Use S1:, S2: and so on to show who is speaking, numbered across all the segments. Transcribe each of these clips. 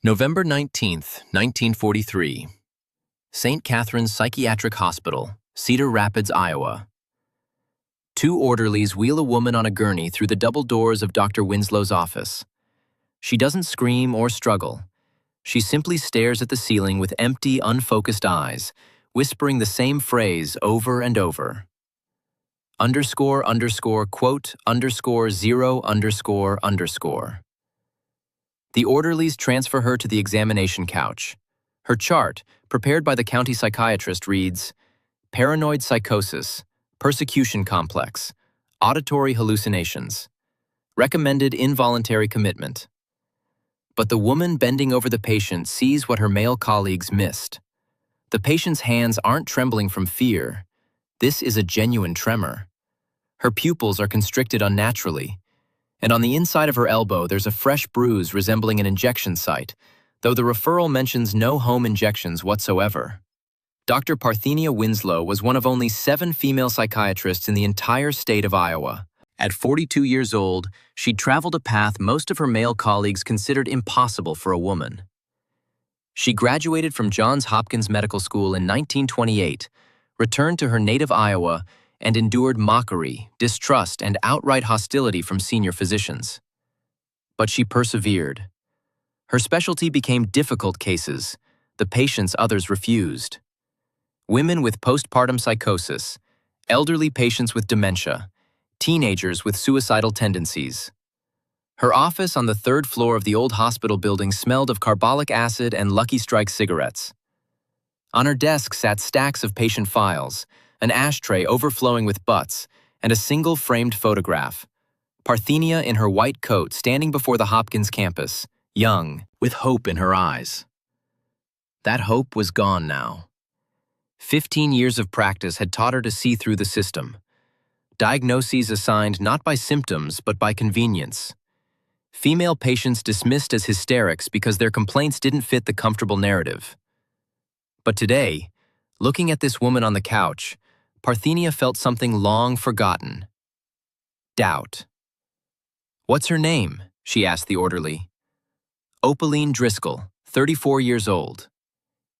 S1: November 19th, 1943. St. Catherine's Psychiatric Hospital, Cedar Rapids, Iowa. Two orderlies wheel a woman on a gurney through the double doors of Dr. Winslow's office. She doesn't scream or struggle. She simply stares at the ceiling with empty, unfocused eyes, whispering the same phrase over and over. Underscore, underscore, quote, underscore, zero, underscore, underscore. The orderlies transfer her to the examination couch. Her chart, prepared by the county psychiatrist, reads, paranoid psychosis, persecution complex, auditory hallucinations, recommended involuntary commitment. But the woman bending over the patient sees what her male colleagues missed. The patient's hands aren't trembling from fear. This is a genuine tremor. Her pupils are constricted unnaturally, and on the inside of her elbow there's a fresh bruise resembling an injection site, though the referral mentions no home injections whatsoever. Dr. Parthenia Winslow was one of only 7 female psychiatrists in the entire state of Iowa. At 42 years old, she'd traveled a path most of her male colleagues considered impossible for a woman. She graduated from Johns Hopkins Medical School in 1928, returned to her native Iowa, and endured mockery, distrust, and outright hostility from senior physicians. But she persevered. Her specialty became difficult cases, the patients others refused. Women with postpartum psychosis, elderly patients with dementia, teenagers with suicidal tendencies. Her office on the 3rd floor of the old hospital building smelled of carbolic acid and Lucky Strike cigarettes. On her desk sat stacks of patient files, an ashtray overflowing with butts, and a single framed photograph. Parthenia in her white coat standing before the Hopkins campus, young, with hope in her eyes. That hope was gone now. 15 years of practice had taught her to see through the system. Diagnoses assigned not by symptoms but by convenience. Female patients dismissed as hysterics because their complaints didn't fit the comfortable narrative. But today, looking at this woman on the couch, Parthenia felt something long forgotten. Doubt. "What's her name?" she asked the orderly. "Opaline Driscoll, 34 years old."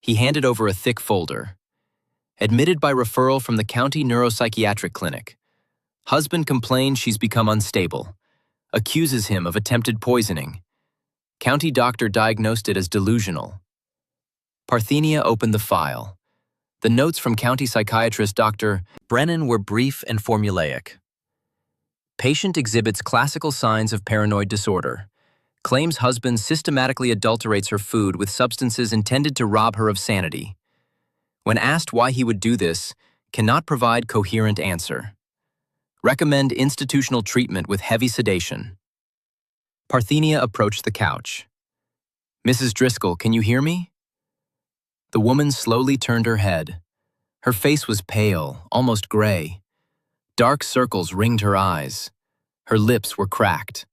S1: He handed over a thick folder. Admitted by referral from the county neuropsychiatric clinic. Husband complains she's become unstable. Accuses him of attempted poisoning. County doctor diagnosed it as delusional. Parthenia opened the file. The notes from county psychiatrist Dr. Brennan were brief and formulaic. Patient exhibits classical signs of paranoid disorder. Claims husband systematically adulterates her food with substances intended to rob her of sanity. When asked why he would do this, cannot provide coherent answer. Recommend institutional treatment with heavy sedation. Parthenia approached the couch. "Mrs. Driscoll, can you hear me?" The woman slowly turned her head. Her face was pale, almost gray. Dark circles ringed her eyes. Her lips were cracked.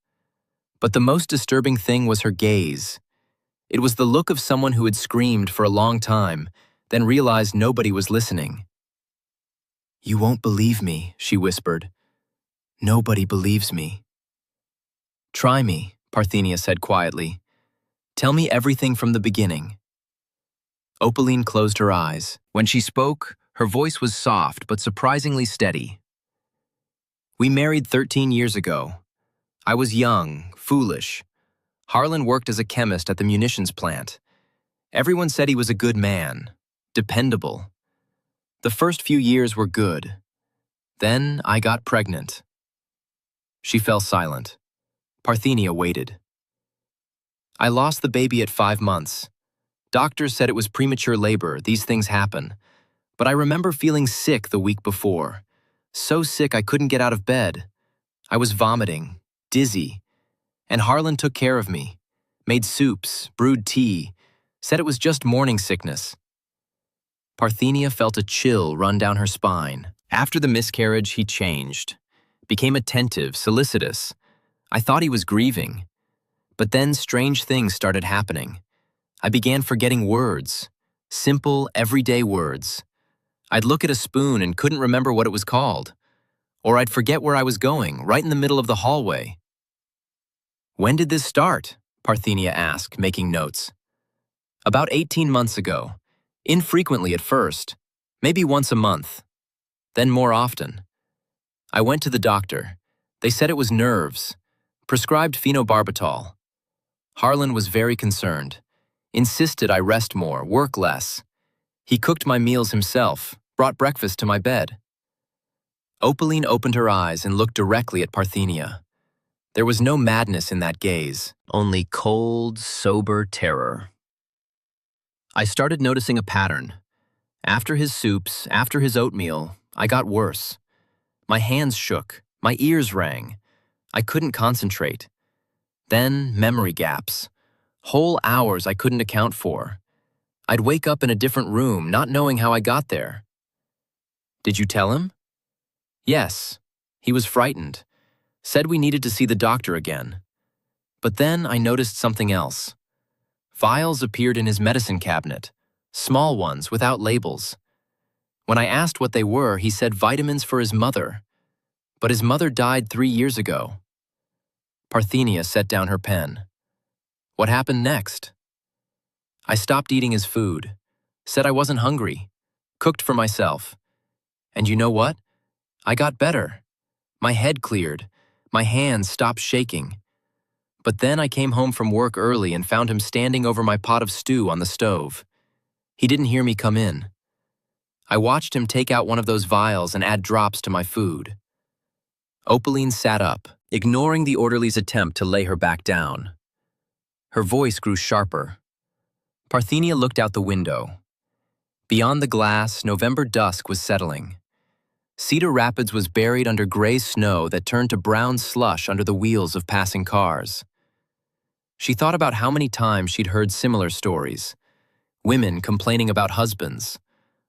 S1: But the most disturbing thing was her gaze. It was the look of someone who had screamed for a long time, then realized nobody was listening. "You won't believe me," she whispered. "Nobody believes me." "Try me," Parthenia said quietly. "Tell me everything from the beginning." Opaline closed her eyes. When she spoke, her voice was soft but surprisingly steady. "We married 13 years ago. I was young, foolish. Harlan worked as a chemist at the munitions plant. Everyone said he was a good man, dependable. The first few years were good. Then I got pregnant." She fell silent. Parthenia waited. "I lost the baby at 5 months. Doctors said it was premature labor, these things happen. But I remember feeling sick the week before. So sick I couldn't get out of bed. I was vomiting, dizzy. And Harlan took care of me. Made soups, brewed tea, said it was just morning sickness." Parthenia felt a chill run down her spine. After the miscarriage, he changed. Became attentive, solicitous. I thought he was grieving. But then strange things started happening. I began forgetting words. Simple, everyday words. I'd look at a spoon and couldn't remember what it was called. Or I'd forget where I was going, right in the middle of the hallway. "When did this start?" Parthenia asked, making notes. About 18 months ago. Infrequently at first, maybe once a month, then more often. I went to the doctor. They said it was nerves, prescribed phenobarbital. Harlan was very concerned, insisted I rest more, work less. He cooked my meals himself, brought breakfast to my bed. Opaline opened her eyes and looked directly at Parthenia. There was no madness in that gaze, only cold, sober terror. I started noticing a pattern. After his soups, after his oatmeal, I got worse. My hands shook, my ears rang. I couldn't concentrate. Then memory gaps. Whole hours I couldn't account for. I'd wake up in a different room, not knowing how I got there. Did you tell him? Yes. He was frightened. Said we needed to see the doctor again. But then I noticed something else. Vials appeared in his medicine cabinet, small ones without labels. When I asked what they were, he said vitamins for his mother. But his mother died 3 years ago. Parthenia set down her pen. What happened next? I stopped eating his food, said I wasn't hungry, cooked for myself. And you know what? I got better. My head cleared. My hands stopped shaking. But then I came home from work early and found him standing over my pot of stew on the stove. He didn't hear me come in. I watched him take out one of those vials and add drops to my food. Opaline sat up, ignoring the orderly's attempt to lay her back down. Her voice grew sharper. Parthenia looked out the window. Beyond the glass, November dusk was settling. Cedar Rapids was buried under gray snow that turned to brown slush under the wheels of passing cars. She thought about how many times she'd heard similar stories. Women complaining about husbands,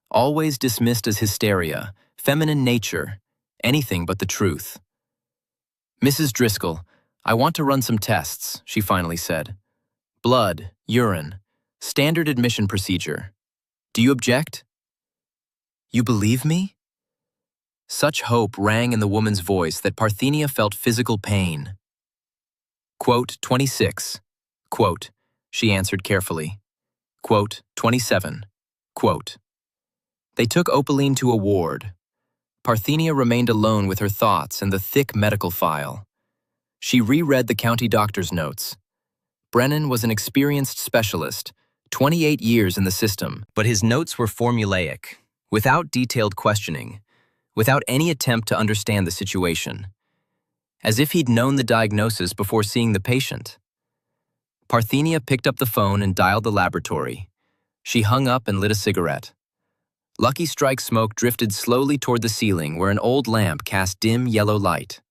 S1: always dismissed as hysteria, feminine nature, anything but the truth. Mrs. Driscoll, I want to run some tests, she finally said. Blood, urine, standard admission procedure. Do you object? You believe me? Such hope rang in the woman's voice that Parthenia felt physical pain. Quote, 26. Quote, she answered carefully. Quote, 27. Quote. They took Opaline to a ward. Parthenia remained alone with her thoughts and the thick medical file. She reread the county doctor's notes. Brennan was an experienced specialist, 28 years in the system, but his notes were formulaic, without detailed questioning, without any attempt to understand the situation, as if he'd known the diagnosis before seeing the patient. Parthenia picked up the phone and dialed the laboratory. She hung up and lit a cigarette. Lucky Strike smoke drifted slowly toward the ceiling where an old lamp cast dim yellow light.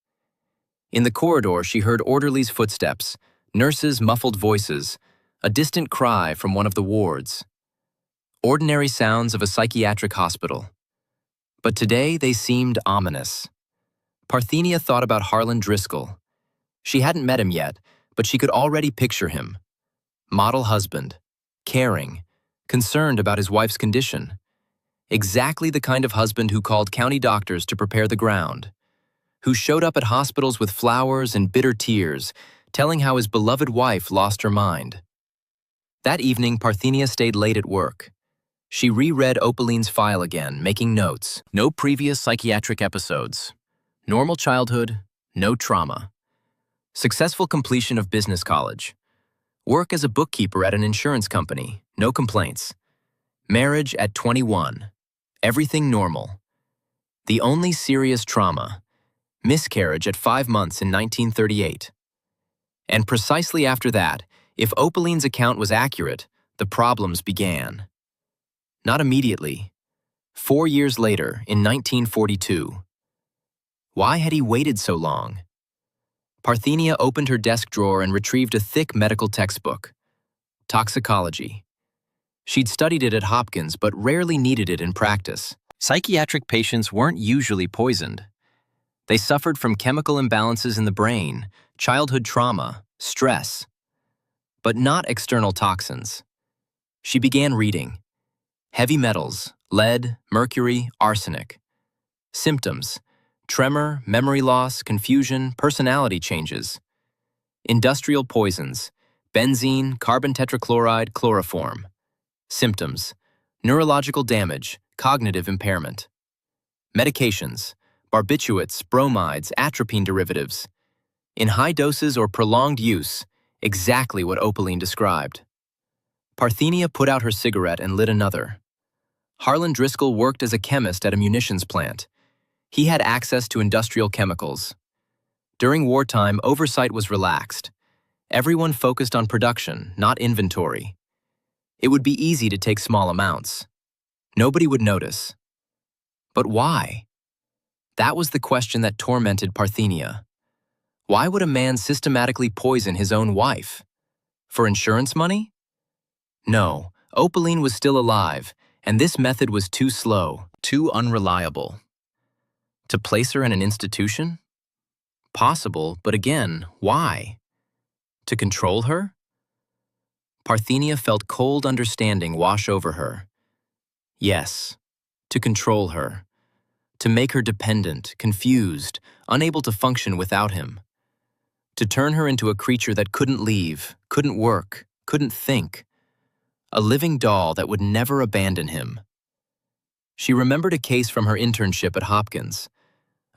S1: In the corridor, she heard orderlies' footsteps, nurses' muffled voices, a distant cry from one of the wards. Ordinary sounds of a psychiatric hospital. But today they seemed ominous. Parthenia thought about Harlan Driscoll. She hadn't met him yet, but she could already picture him. Model husband, caring, concerned about his wife's condition. Exactly the kind of husband who called county doctors to prepare the ground, who showed up at hospitals with flowers and bitter tears, telling how his beloved wife lost her mind. That evening, Parthenia stayed late at work. She reread Opaline's file again, making notes. No previous psychiatric episodes. Normal childhood, no trauma. Successful completion of business college. Work as a bookkeeper at an insurance company, no complaints. Marriage at 21. Everything normal. The only serious trauma. Miscarriage at 5 months in 1938. And precisely after that, if Opaline's account was accurate, the problems began. Not immediately. 4 years later, in 1942. Why had he waited so long? Parthenia opened her desk drawer and retrieved a thick medical textbook. Toxicology. She'd studied it at Hopkins, but rarely needed it in practice. Psychiatric patients weren't usually poisoned. They suffered from chemical imbalances in the brain, childhood trauma, stress, but not external toxins. She began reading. Heavy metals, lead, mercury, arsenic. Symptoms: tremor, memory loss, confusion, personality changes. Industrial poisons: benzene, carbon tetrachloride, chloroform. Symptoms: neurological damage, cognitive impairment. Medications: barbiturates, bromides, atropine derivatives. In high doses or prolonged use, exactly what Opaline described. Parthenia put out her cigarette and lit another. Harlan Driscoll worked as a chemist at a munitions plant. He had access to industrial chemicals. During wartime, oversight was relaxed. Everyone focused on production, not inventory. It would be easy to take small amounts. Nobody would notice. But why? That was the question that tormented Parthenia. Why would a man systematically poison his own wife? For insurance money? No, Opaline was still alive, and this method was too slow, too unreliable. To place her in an institution? Possible, but again, why? To control her? Parthenia felt cold understanding wash over her. Yes, to control her. To make her dependent, confused, unable to function without him. To turn her into a creature that couldn't leave, couldn't work, couldn't think. A living doll that would never abandon him. She remembered a case from her internship at Hopkins.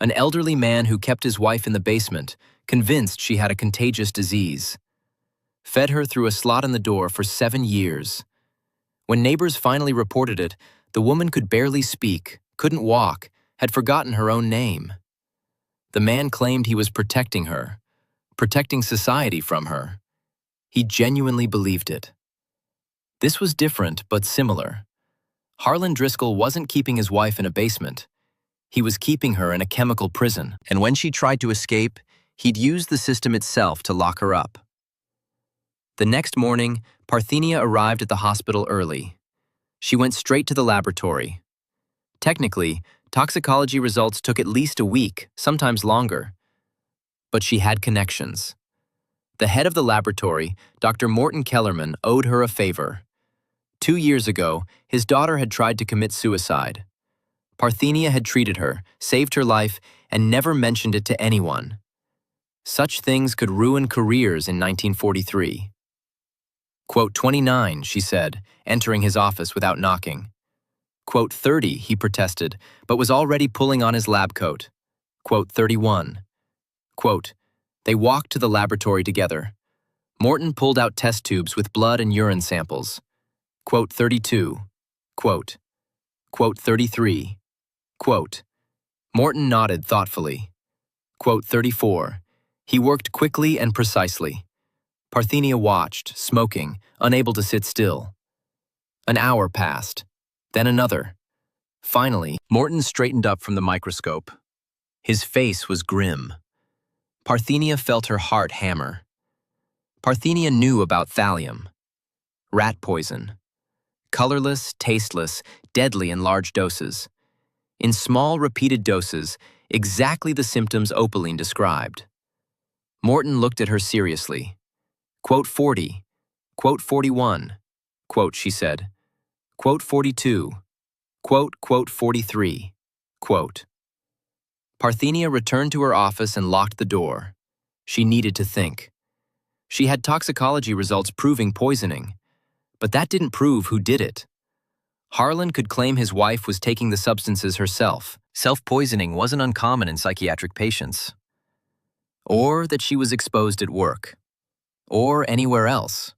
S1: An elderly man who kept his wife in the basement, convinced she had a contagious disease. Fed her through a slot in the door for 7 years. When neighbors finally reported it, the woman could barely speak, couldn't walk, had forgotten her own name. The man claimed he was protecting her, protecting society from her. He genuinely believed it. This was different but similar. Harlan Driscoll wasn't keeping his wife in a basement. He was keeping her in a chemical prison, and when she tried to escape, he'd use the system itself to lock her up. The next morning, Parthenia arrived at the hospital early. She went straight to the laboratory. Technically, toxicology results took at least a week, sometimes longer. But she had connections. The head of the laboratory, Dr. Morton Kellerman, owed her a favor. 2 years ago, his daughter had tried to commit suicide. Parthenia had treated her, saved her life, and never mentioned it to anyone. Such things could ruin careers in 1943. Quote 29, she said, entering his office without knocking. Quote 30, he protested, but was already pulling on his lab coat. Quote 31. Quote, they walked to the laboratory together. Morton pulled out test tubes with blood and urine samples. Quote 32. Quote 33. Quote, Morton nodded thoughtfully. Quote 34. He worked quickly and precisely. Parthenia watched, smoking, unable to sit still. An hour passed, then another. Finally, Morton straightened up from the microscope. His face was grim. Parthenia felt her heart hammer. Parthenia knew about thallium. Rat poison. Colorless, tasteless, deadly in large doses. In small, repeated doses, exactly the symptoms Opaline described. Morton looked at her seriously. Quote 40. Quote 41. Quote, she said. Quote 42. Quote 43. Quote. Parthenia returned to her office and locked the door. She needed to think. She had toxicology results proving poisoning, but that didn't prove who did it. Harlan could claim his wife was taking the substances herself. Self-poisoning wasn't uncommon in psychiatric patients. Or that she was exposed at work. Or anywhere else.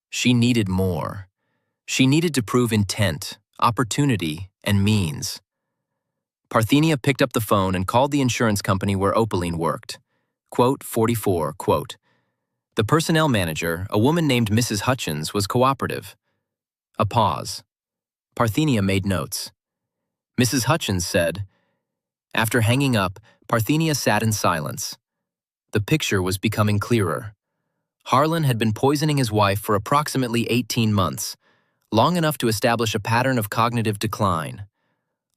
S1: She needed more. She needed to prove intent, opportunity, and means. Parthenia picked up the phone and called the insurance company where Opaline worked. Quote 44, quote, the personnel manager, a woman named Mrs. Hutchins, was cooperative. A pause. Parthenia made notes. Mrs. Hutchins said, after hanging up, Parthenia sat in silence. The picture was becoming clearer. Harlan had been poisoning his wife for approximately 18 months, long enough to establish a pattern of cognitive decline.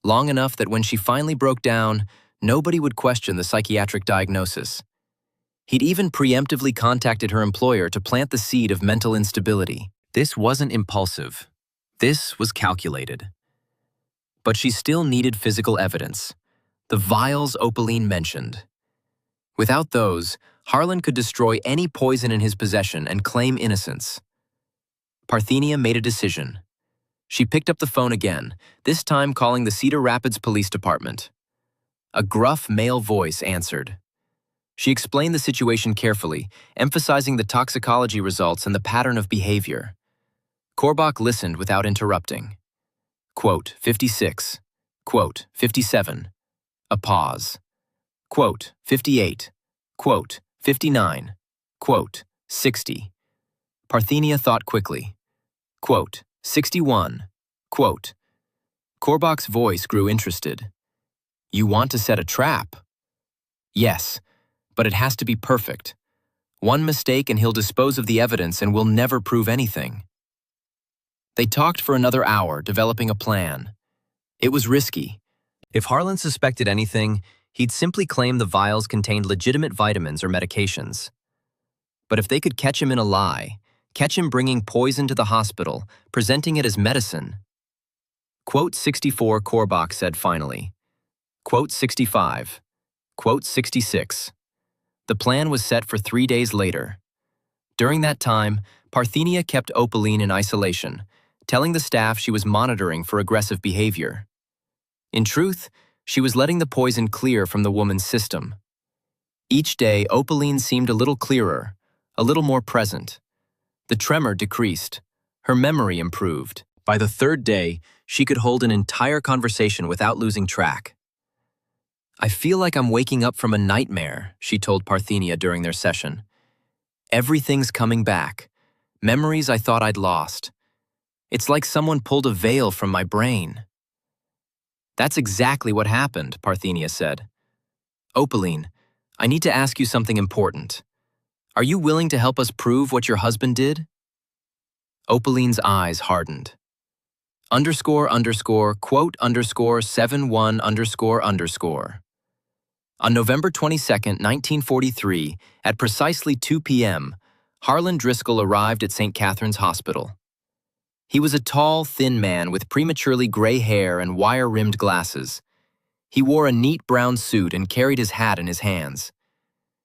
S1: Long enough that when she finally broke down, nobody would question the psychiatric diagnosis. He'd even preemptively contacted her employer to plant the seed of mental instability. This wasn't impulsive. This was calculated. But she still needed physical evidence. The vials Opaline mentioned. Without those, Harlan could destroy any poison in his possession and claim innocence. Parthenia made a decision. She picked up the phone again, this time calling the Cedar Rapids Police Department. A gruff male voice answered. She explained the situation carefully, emphasizing the toxicology results and the pattern of behavior. Korbach listened without interrupting. Quote, 56. Quote, 57. A pause. Quote, 58. Quote, 59. Quote, 60. Parthenia thought quickly. Quote, 61. Quote. Korbach's voice grew interested. You want to set a trap? Yes, but it has to be perfect. One mistake and he'll dispose of the evidence and will never prove anything. They talked for another hour, developing a plan. It was risky. If Harlan suspected anything, he'd simply claim the vials contained legitimate vitamins or medications. But if they could catch him in a lie, catch him bringing poison to the hospital, presenting it as medicine. Quote 64, Korbach said finally. Quote 65. Quote 66. The plan was set for 3 days later. During that time, Parthenia kept Opaline in isolation, telling the staff she was monitoring for aggressive behavior. In truth, she was letting the poison clear from the woman's system. Each day, Opaline seemed a little clearer, a little more present. The tremor decreased. Her memory improved. By the third day, she could hold an entire conversation without losing track. I feel like I'm waking up from a nightmare, she told Parthenia during their session. Everything's coming back. Memories I thought I'd lost. It's like someone pulled a veil from my brain. That's exactly what happened, Parthenia said. Opaline, I need to ask you something important. Are you willing to help us prove what your husband did? Opaline's eyes hardened. Quote 71 __. On November 22, 1943, at precisely 2 p.m., Harlan Driscoll arrived at St. Catherine's Hospital. He was a tall, thin man with prematurely gray hair and wire-rimmed glasses. He wore a neat brown suit and carried his hat in his hands.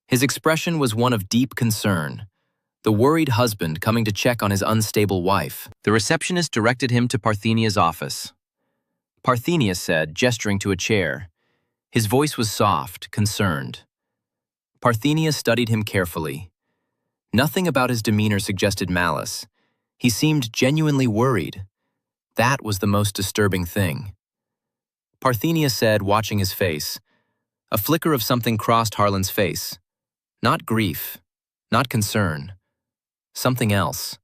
S1: His expression was one of deep concern, the worried husband coming to check on his unstable wife. The receptionist directed him to Parthenia's office. Parthenia said, gesturing to a chair. His voice was soft, concerned. Parthenia studied him carefully. Nothing about his demeanor suggested malice. He seemed genuinely worried. That was the most disturbing thing. Parthenia said, watching his face. A flicker of something crossed Harlan's face. Not grief, not concern. Something else.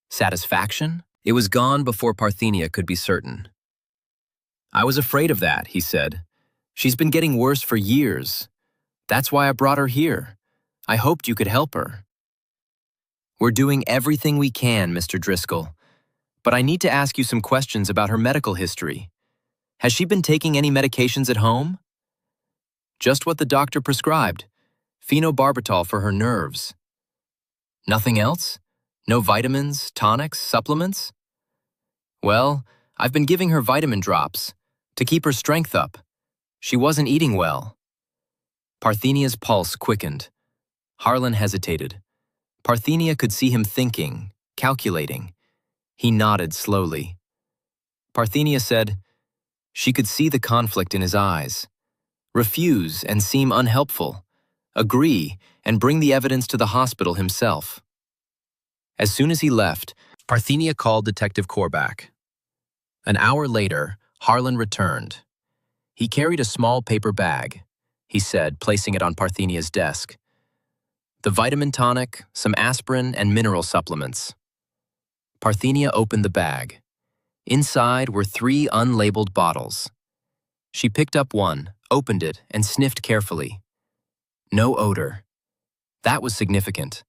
S1: Satisfaction? It was gone before Parthenia could be certain. I was afraid of that, he said. She's been getting worse for years. That's why I brought her here. I hoped you could help her. We're doing everything we can, Mr. Driscoll. But I need to ask you some questions about her medical history. Has she been taking any medications at home? Just what the doctor prescribed. Phenobarbital for her nerves. Nothing else? No vitamins, tonics, supplements? Well, I've been giving her vitamin drops to keep her strength up. She wasn't eating well. Parthenia's pulse quickened. Harlan hesitated. Parthenia could see him thinking, calculating. He nodded slowly. Parthenia said, she could see the conflict in his eyes. Refuse and seem unhelpful. Agree and bring the evidence to the hospital himself. As soon as he left, Parthenia called Detective Korbach. An hour later, Harlan returned. He carried a small paper bag, he said, placing it on Parthenia's desk. The vitamin tonic, some aspirin, and mineral supplements. Parthenia opened the bag. Inside were 3 unlabeled bottles. She picked up one, opened it, and sniffed carefully. No odor. That was significant.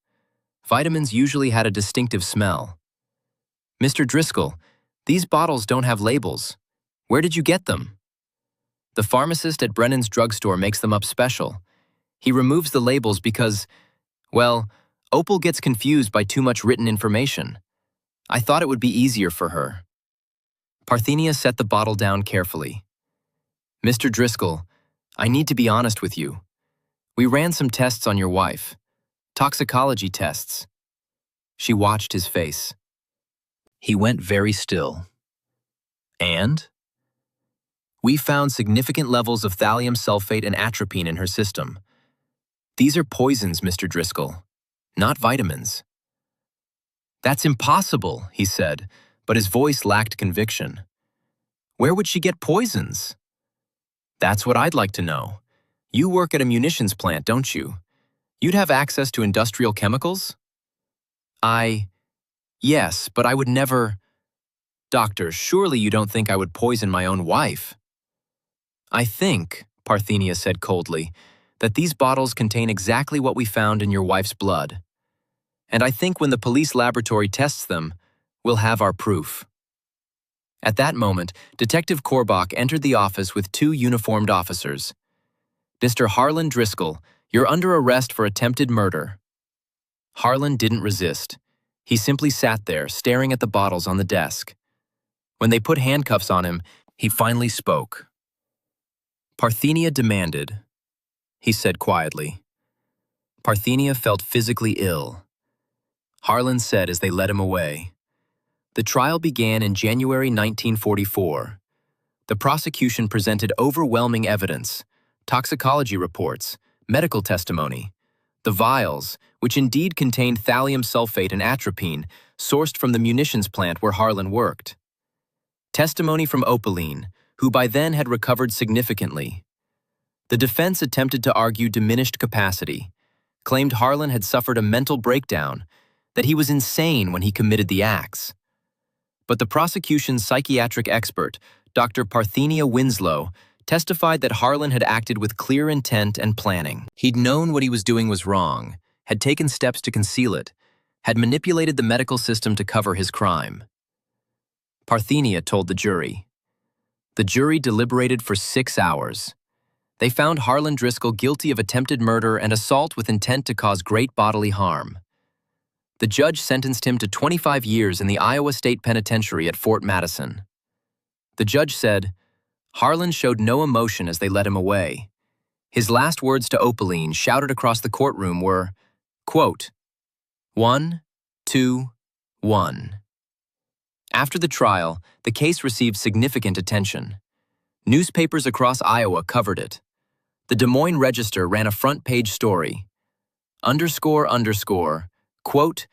S1: Vitamins usually had a distinctive smell. Mr. Driscoll, these bottles don't have labels. Where did you get them? The pharmacist at Brennan's drugstore makes them up special. He removes the labels because, well, Opal gets confused by too much written information. I thought it would be easier for her. Parthenia set the bottle down carefully. Mr. Driscoll, I need to be honest with you. We ran some tests on your wife. Toxicology tests. She watched his face. He went very still. And? We found significant levels of thallium sulfate and atropine in her system. These are poisons, Mr. Driscoll, not vitamins. That's impossible, he said, but his voice lacked conviction. Where would she get poisons? That's what I'd like to know. You work at a munitions plant, don't you? You'd have access to industrial chemicals? Yes, but I would never… Doctor, surely you don't think I would poison my own wife? I think, Parthenia said coldly, that these bottles contain exactly what we found in your wife's blood. And I think when the police laboratory tests them, we'll have our proof. At that moment, Detective Korbach entered the office with two uniformed officers. Mr. Harlan Driscoll, you're under arrest for attempted murder. Harlan didn't resist. He simply sat there, staring at the bottles on the desk. When they put handcuffs on him, he finally spoke. Parthenia demanded, he said quietly. Parthenia felt physically ill. Harlan said as they led him away. The trial began in January 1944. The prosecution presented overwhelming evidence, toxicology reports, medical testimony. The vials, which indeed contained thallium sulfate and atropine, sourced from the munitions plant where Harlan worked. Testimony from Opaline, who by then had recovered significantly. The defense attempted to argue diminished capacity, claimed Harlan had suffered a mental breakdown, that he was insane when he committed the acts. But the prosecution's psychiatric expert, Dr. Parthenia Winslow, testified that Harlan had acted with clear intent and planning. He'd known what he was doing was wrong, had taken steps to conceal it, had manipulated the medical system to cover his crime. Parthenia told the jury. The jury deliberated for 6 hours. They found Harlan Driscoll guilty of attempted murder and assault with intent to cause great bodily harm. The judge sentenced him to 25 years in the Iowa State Penitentiary at Fort Madison. The judge said, Harlan showed no emotion as they led him away. His last words to Opaline, shouted across the courtroom, were, quote, 1, 2, 1. After the trial, the case received significant attention. Newspapers across Iowa covered it. The Des Moines Register ran a front-page story. Quote,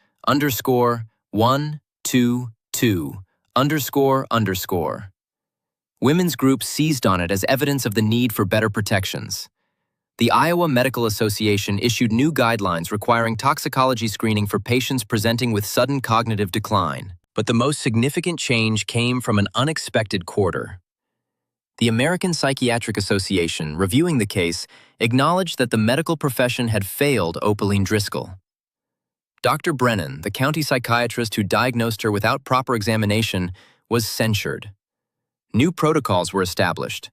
S1: 1, 2, 2, __. Women's groups seized on it as evidence of the need for better protections. The Iowa Medical Association issued new guidelines requiring toxicology screening for patients presenting with sudden cognitive decline. But the most significant change came from an unexpected quarter. The American Psychiatric Association, reviewing the case, acknowledged that the medical profession had failed Opaline Driscoll. Dr. Brennan, the county psychiatrist who diagnosed her without proper examination, was censured. New protocols were established.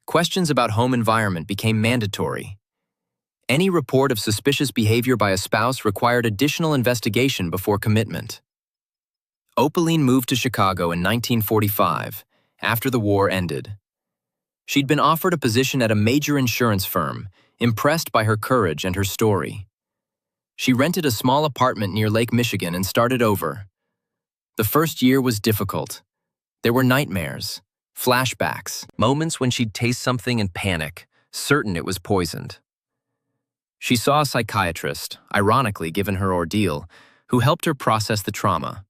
S1: Questions about home environment became mandatory. Any report of suspicious behavior by a spouse required additional investigation before commitment. Opaline moved to Chicago in 1945, after the war ended. She'd been offered a position at a major insurance firm, impressed by her courage and her story. She rented a small apartment near Lake Michigan and started over. The first year was difficult. There were nightmares, flashbacks, moments when she'd taste something and panic, certain it was poisoned. She saw a psychiatrist, ironically given her ordeal, who helped her process the trauma.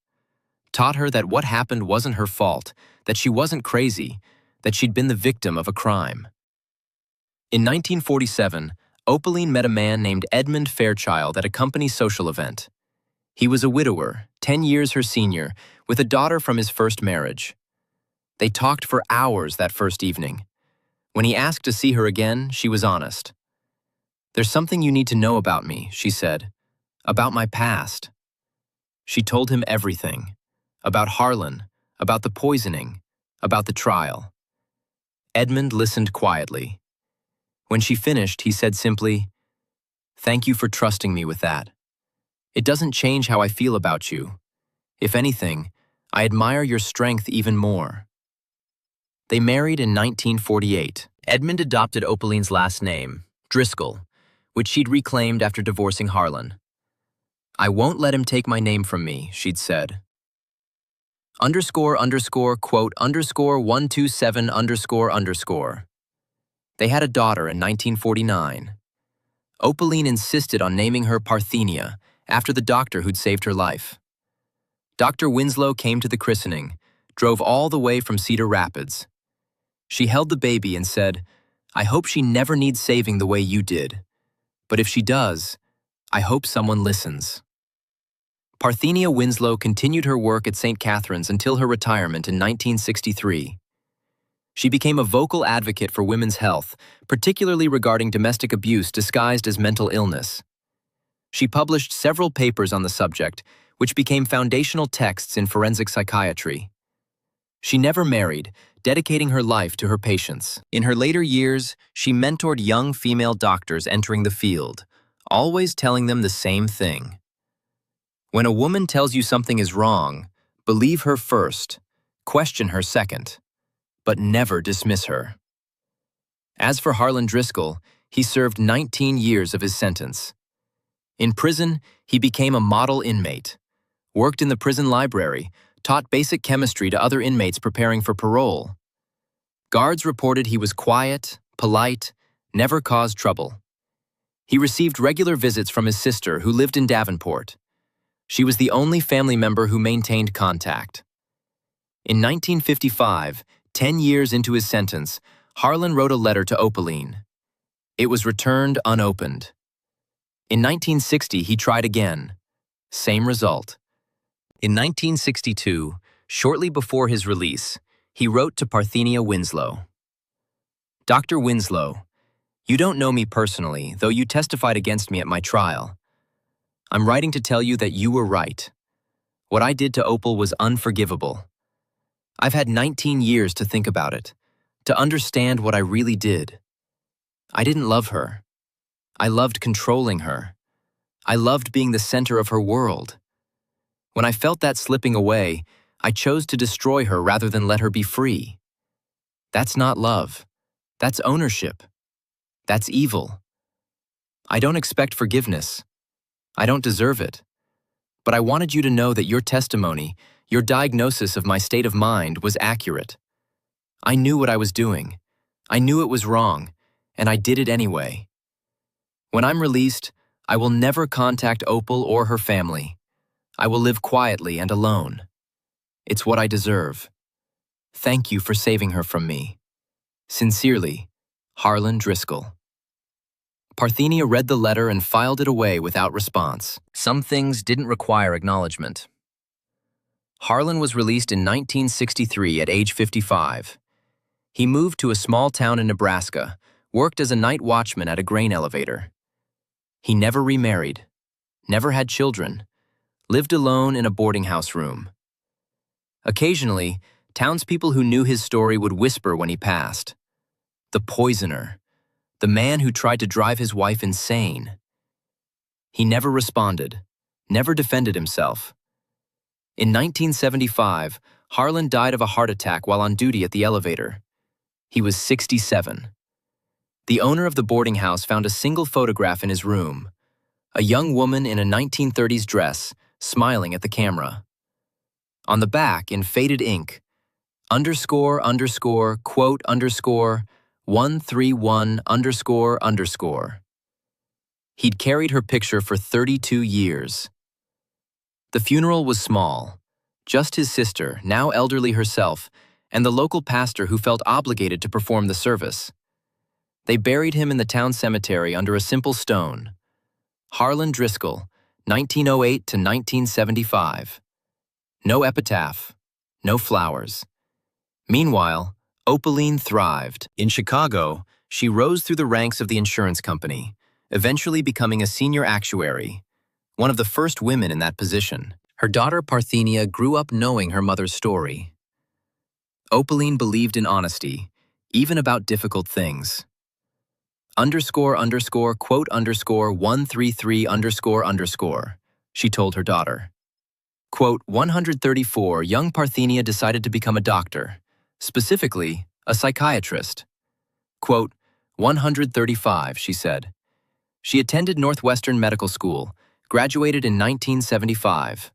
S1: Taught her that what happened wasn't her fault, that she wasn't crazy, that she'd been the victim of a crime. In 1947, Opaline met a man named Edmund Fairchild at a company social event. He was a widower, 10 years her senior, with a daughter from his first marriage. They talked for hours that first evening. When he asked to see her again, she was honest. "There's something you need to know about me," she said. "About my past." She told him everything. About Harlan, about the poisoning, about the trial. Edmund listened quietly. When she finished, he said simply, "Thank you for trusting me with that. It doesn't change how I feel about you. If anything, I admire your strength even more." They married in 1948. Edmund adopted Opaline's last name, Driscoll, which she'd reclaimed after divorcing Harlan. "I won't let him take my name from me," she'd said. underscore underscore quote underscore 127 underscore underscore. They had a daughter in 1949. Opaline insisted on naming her Parthenia after the doctor who'd saved her life. Dr. Winslow came to the christening, drove all the way from Cedar Rapids. She held the baby and said, "I hope she never needs saving the way you did. But if she does, I hope someone listens." Parthenia Winslow continued her work at St. Catherine's until her retirement in 1963. She became a vocal advocate for women's health, particularly regarding domestic abuse disguised as mental illness. She published several papers on the subject, which became foundational texts in forensic psychiatry. She never married, dedicating her life to her patients. In her later years, she mentored young female doctors entering the field, always telling them the same thing. When a woman tells you something is wrong, believe her first, question her second, but never dismiss her. As for Harlan Driscoll, he served 19 years of his sentence. In prison, he became a model inmate, worked in the prison library, taught basic chemistry to other inmates preparing for parole. Guards reported he was quiet, polite, never caused trouble. He received regular visits from his sister, who lived in Davenport. She was the only family member who maintained contact. In 1955, 10 years into his sentence, Harlan wrote a letter to Opaline. It was returned unopened. In 1960, he tried again. Same result. In 1962, shortly before his release, he wrote to Parthenia Winslow. "Dr. Winslow, you don't know me personally, though you testified against me at my trial. I'm writing to tell you that you were right. What I did to Opal was unforgivable. I've had 19 years to think about it, to understand what I really did. I didn't love her. I loved controlling her. I loved being the center of her world. When I felt that slipping away, I chose to destroy her rather than let her be free. That's not love. That's ownership. That's evil. I don't expect forgiveness. I don't deserve it. But I wanted you to know that your testimony, your diagnosis of my state of mind was accurate. I knew what I was doing. I knew it was wrong, and I did it anyway. When I'm released, I will never contact Opal or her family. I will live quietly and alone. It's what I deserve. Thank you for saving her from me. Sincerely, Harlan Driscoll." Parthenia read the letter and filed it away without response. Some things didn't require acknowledgement. Harlan was released in 1963 at age 55. He moved to a small town in Nebraska, worked as a night watchman at a grain elevator. He never remarried, never had children, lived alone in a boarding house room. Occasionally, townspeople who knew his story would whisper when he passed. The poisoner. The man who tried to drive his wife insane. He never responded, never defended himself. In 1975, Harlan died of a heart attack while on duty at the elevator. He was 67. The owner of the boarding house found a single photograph in his room, a young woman in a 1930s dress, smiling at the camera. On the back, in faded ink, underscore underscore quote underscore 131 underscore underscore. He'd carried her picture for 32 years. The funeral was small, just his sister, now elderly herself, and the local pastor who felt obligated to perform the service. They buried him in the town cemetery under a simple stone. Harlan Driscoll, 1908 to 1975. No epitaph, no flowers. Meanwhile, Opaline thrived. In Chicago, she rose through the ranks of the insurance company, eventually becoming a senior actuary, one of the first women in that position. Her daughter Parthenia grew up knowing her mother's story. Opaline believed in honesty, even about difficult things. Underscore underscore quote underscore 133 underscore underscore, she told her daughter. Quote 134, young Parthenia decided to become a doctor. Specifically, a psychiatrist. Quote, 135, she said. She attended Northwestern Medical School, graduated in 1975.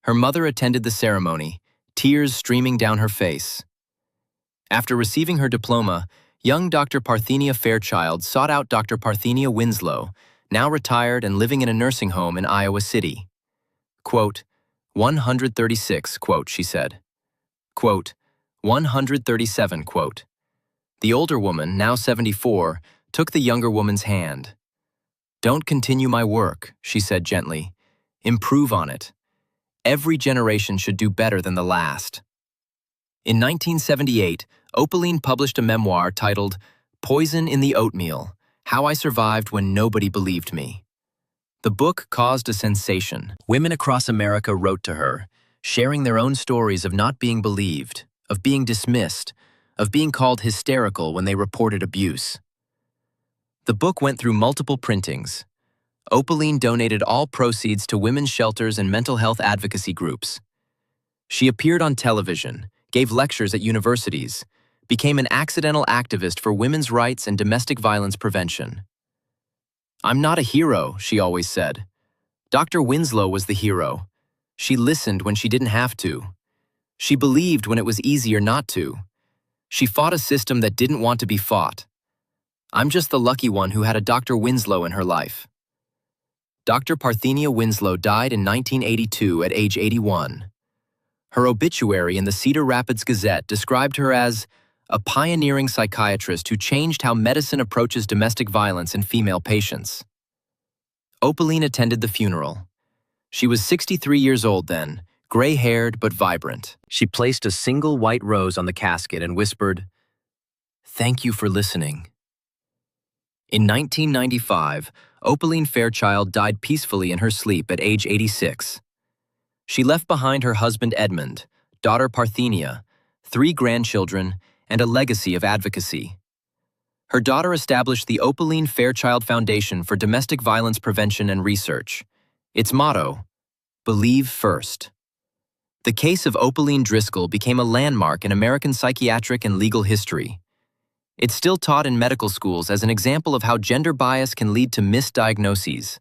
S1: Her mother attended the ceremony, tears streaming down her face. After receiving her diploma, young Dr. Parthenia Fairchild sought out Dr. Parthenia Winslow, now retired and living in a nursing home in Iowa City. Quote, 136, quote, she said. Quote, 137, quote. The older woman, now 74, took the younger woman's hand. Don't continue my work, she said gently. Improve on it. Every generation should do better than the last. In 1978, Opaline published a memoir titled Poison in the Oatmeal: How I Survived When Nobody Believed Me. The book caused a sensation. Women across America wrote to her, sharing their own stories of not being believed, of being dismissed, of being called hysterical when they reported abuse. The book went through multiple printings. Opaline donated all proceeds to women's shelters and mental health advocacy groups. She appeared on television, gave lectures at universities, became an accidental activist for women's rights and domestic violence prevention. I'm not a hero, she always said. Dr. Winslow was the hero. She listened when she didn't have to. She believed when it was easier not to. She fought a system that didn't want to be fought. I'm just the lucky one who had a Dr. Winslow in her life. Dr. Parthenia Winslow died in 1982 at age 81. Her obituary in the Cedar Rapids Gazette described her as a pioneering psychiatrist who changed how medicine approaches domestic violence in female patients. Opaline attended the funeral. She was 63 years old then, gray-haired but vibrant. She placed a single white rose on the casket and whispered, "Thank you for listening." In 1995, Opaline Fairchild died peacefully in her sleep at age 86. She left behind her husband Edmund, daughter Parthenia, 3 grandchildren, and a legacy of advocacy. Her daughter established the Opaline Fairchild Foundation for Domestic Violence Prevention and Research. Its motto, Believe First. The case of Opaline Driscoll became a landmark in American psychiatric and legal history. It's still taught in medical schools as an example of how gender bias can lead to misdiagnoses.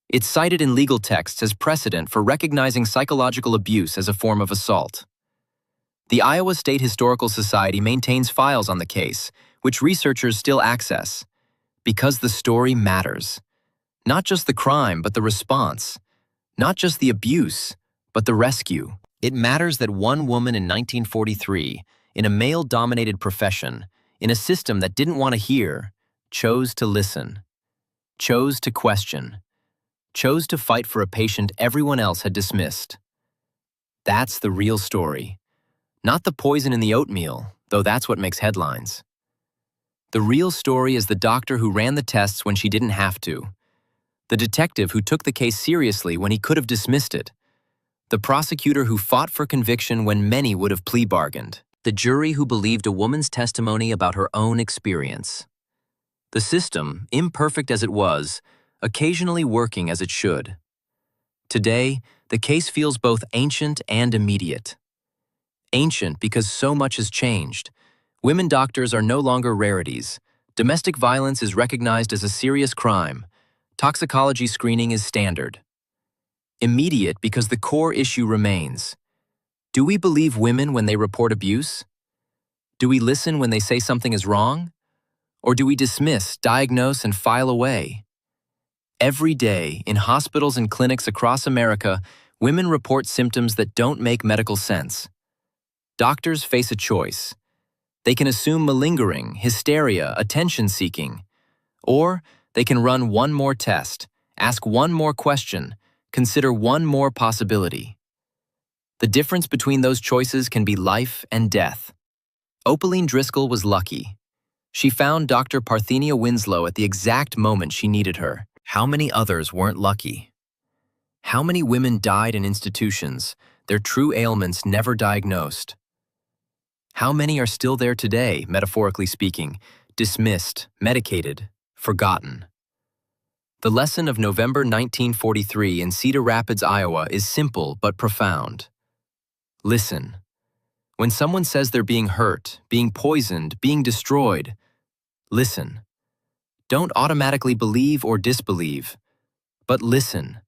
S1: It's cited in legal texts as precedent for recognizing psychological abuse as a form of assault. The Iowa State Historical Society maintains files on the case, which researchers still access, because the story matters. Not just the crime, but the response. Not just the abuse, but the rescue. It matters that one woman in 1943, in a male-dominated profession, in a system that didn't want to hear, chose to listen, chose to question, chose to fight for a patient everyone else had dismissed. That's the real story. Not the poison in the oatmeal, though that's what makes headlines. The real story is the doctor who ran the tests when she didn't have to. The detective who took the case seriously when he could have dismissed it. The prosecutor who fought for conviction when many would have plea bargained. The jury who believed a woman's testimony about her own experience. The system, imperfect as it was, occasionally working as it should. Today, the case feels both ancient and immediate. Ancient because so much has changed. Women doctors are no longer rarities. Domestic violence is recognized as a serious crime. Toxicology screening is standard. Immediate because the core issue remains. Do we believe women when they report abuse? Do we listen when they say something is wrong? Or do we dismiss, diagnose, and file away? Every day, in hospitals and clinics across America, women report symptoms that don't make medical sense. Doctors face a choice. They can assume malingering, hysteria, attention-seeking. Or they can run one more test, ask one more question, consider one more possibility. The difference between those choices can be life and death. Opaline Driscoll was lucky. She found Dr. Parthenia Winslow at the exact moment she needed her. How many others weren't lucky? How many women died in institutions, their true ailments never diagnosed? How many are still there today, metaphorically speaking, dismissed, medicated, forgotten? The lesson of November 1943 in Cedar Rapids, Iowa is simple but profound. Listen. When someone says they're being hurt, being poisoned, being destroyed, listen. Don't automatically believe or disbelieve, but listen.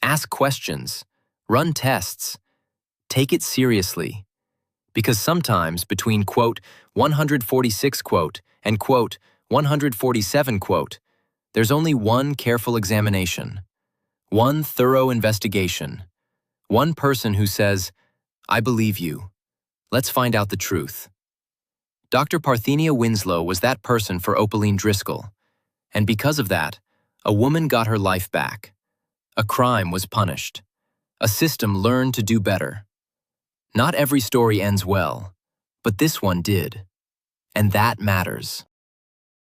S1: Ask questions. Run tests. Take it seriously. Because sometimes between, quote, 146, quote, and, quote, 147, quote, there's only one careful examination, one thorough investigation, one person who says, I believe you. Let's find out the truth. Dr. Parthenia Winslow was that person for Opaline Driscoll, and because of that, a woman got her life back. A crime was punished. A system learned to do better. Not every story ends well, but this one did. And that matters.